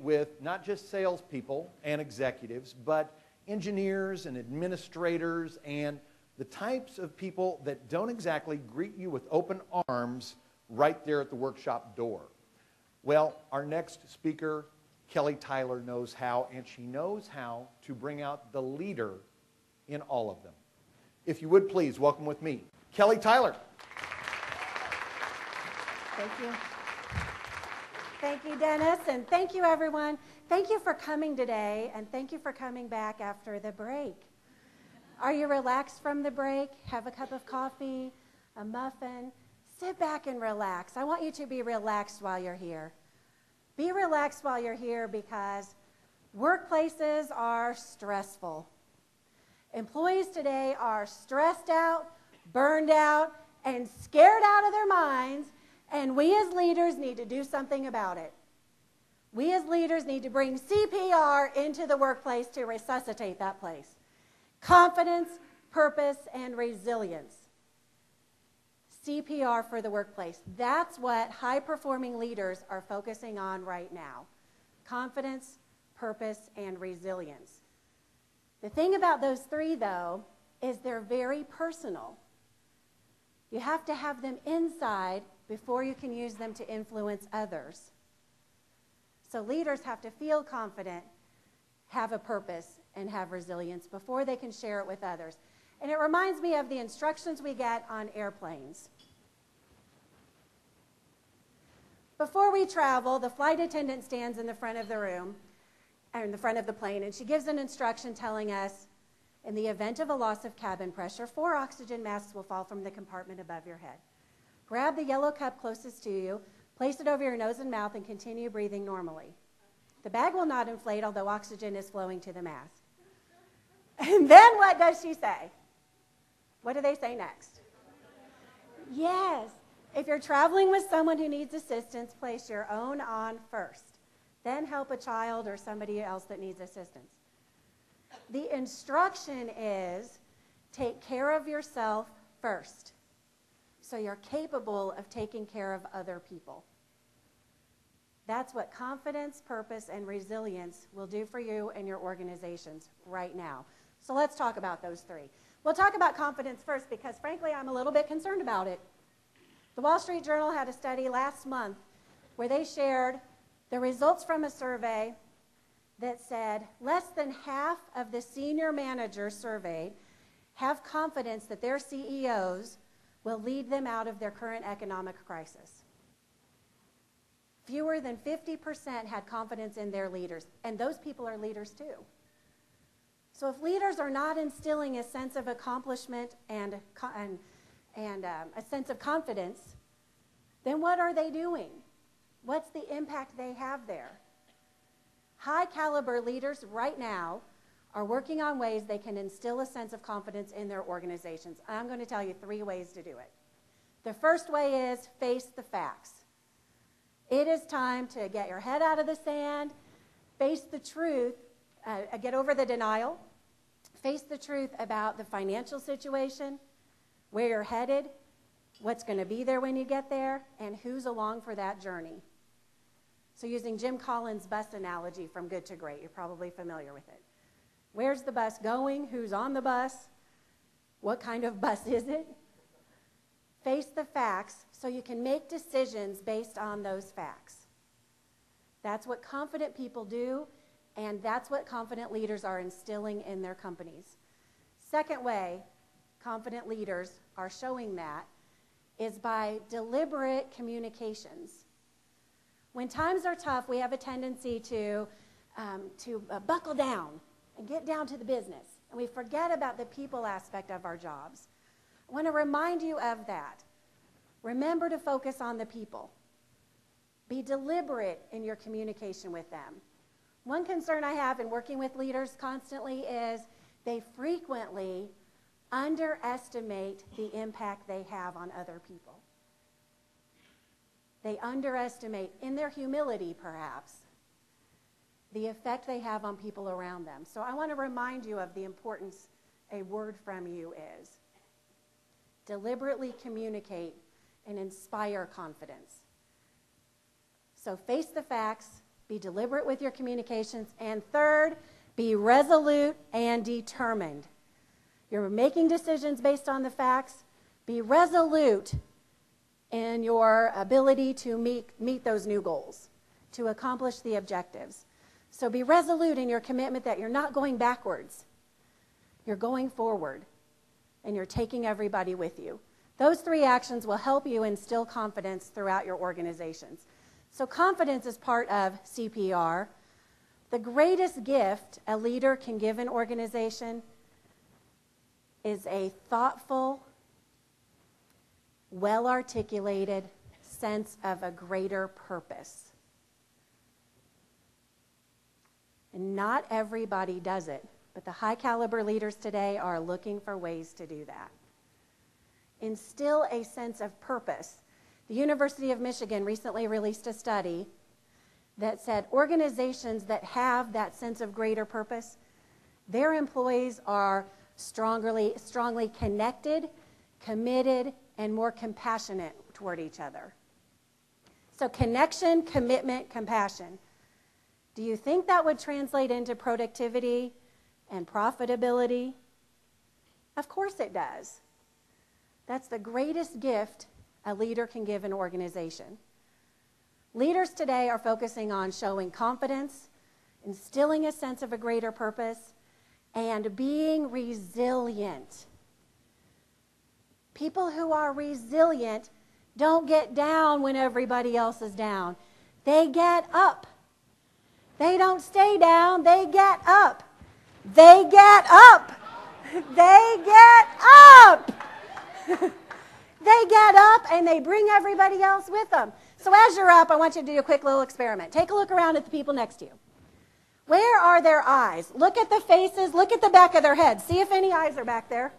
with not just salespeople and executives, but engineers and administrators and the types of people that don't exactly greet you with open arms right there at the workshop door. Well, our next speaker, Kelly Tyler, knows how, and she knows how to bring out the leader in all of them. If you would please welcome with me, Kelly Tyler. Thank you. Thank you, Dennis, and thank you, everyone. Thank you for coming today, and thank you for coming back after the break. Are you relaxed from the break? Have a cup of coffee, a muffin. Sit back and relax. I want you to be relaxed while you're here. Be relaxed while you're here because workplaces are stressful. Employees today are stressed out, burned out, and scared out of their minds, and we as leaders need to do something about it. We as leaders need to bring CPR into the workplace to resuscitate that place. Confidence, purpose, and resilience. CPR for the workplace. That's what high-performing leaders are focusing on right now. Confidence, purpose, and resilience. The thing about those three, though, is they're very personal. You have to have them inside before you can use them to influence others. So leaders have to feel confident, have a purpose, and have resilience before they can share it with others. And it reminds me of the instructions we get on airplanes. Before we travel, the flight attendant stands in the front of the room, or in the front of the plane, and she gives an instruction telling us, in the event of a loss of cabin pressure, 4 oxygen masks will fall from the compartment above your head. Grab the yellow cup closest to you, place it over your nose and mouth, and continue breathing normally. The bag will not inflate, although oxygen is flowing to the mask. And then what does she say? What do they say next? Yes. If you're traveling with someone who needs assistance, place your own on first. Then help a child or somebody else that needs assistance. The instruction is take care of yourself first, so you're capable of taking care of other people. That's what confidence, purpose, and resilience will do for you and your organizations right now. So let's talk about those three. We'll talk about confidence first because, frankly, I'm a little bit concerned about it. The Wall Street Journal had a study last month where they shared the results from a survey that said less than half of the senior managers surveyed have confidence that their CEOs will lead them out of their current economic crisis. Fewer than 50% had confidence in their leaders, and those people are leaders too. So if leaders are not instilling a sense of accomplishment and a sense of confidence, then what are they doing? What's the impact they have there? High caliber leaders right now are working on ways they can instill a sense of confidence in their organizations. I'm going to tell you 3 ways to do it. The first way is face the facts. It is time to get your head out of the sand, face the truth, get over the denial, face the truth about the financial situation, where you're headed, what's going to be there when you get there, and who's along for that journey. So using Jim Collins' bus analogy from Good to Great, you're probably familiar with it. Where's the bus going? Who's on the bus? What kind of bus is it? Face the facts so you can make decisions based on those facts. That's what confident people do, and that's what confident leaders are instilling in their companies. Second way confident leaders are showing that is by deliberate communications. When times are tough, we have a tendency to buckle down and get down to the business, and we forget about the people aspect of our jobs. I want to remind you of that. Remember to focus on the people. Be deliberate in your communication with them. One concern I have in working with leaders constantly is they frequently underestimate the impact they have on other people. They underestimate, in their humility perhaps, the effect they have on people around them. So I want to remind you of the importance a word from you is. Deliberately communicate and inspire confidence. So face the facts, Be deliberate with your communications. And third, be resolute and determined. You're making decisions based on the facts. Be resolute in your ability to meet those new goals, to accomplish the objectives. So be resolute in your commitment that you're not going backwards. You're going forward, and you're taking everybody with you. Those three actions will help you instill confidence throughout your organizations. So confidence is part of CPR. The greatest gift a leader can give an organization is a thoughtful, well-articulated sense of a greater purpose. And not everybody does it, but the high-caliber leaders today are looking for ways to do that. Instill a sense of purpose. The University of Michigan recently released a study that said organizations that have that sense of greater purpose, their employees are strongly connected, committed, and more compassionate toward each other. So connection, commitment, compassion. Do you think that would translate into productivity and profitability? Of course it does. That's the greatest gift a leader can give an organization. Leaders today are focusing on showing confidence, instilling a sense of a greater purpose, and being resilient. People who are resilient don't get down when everybody else is down. They get up. They don't stay down, they get up. They get up. They get up. They get up and they bring everybody else with them. So as you're up, I want you to do a quick little experiment. Take a look around at the people next to you. Where are their eyes? Look at the faces. Look at the back of their heads. See if any eyes are back there.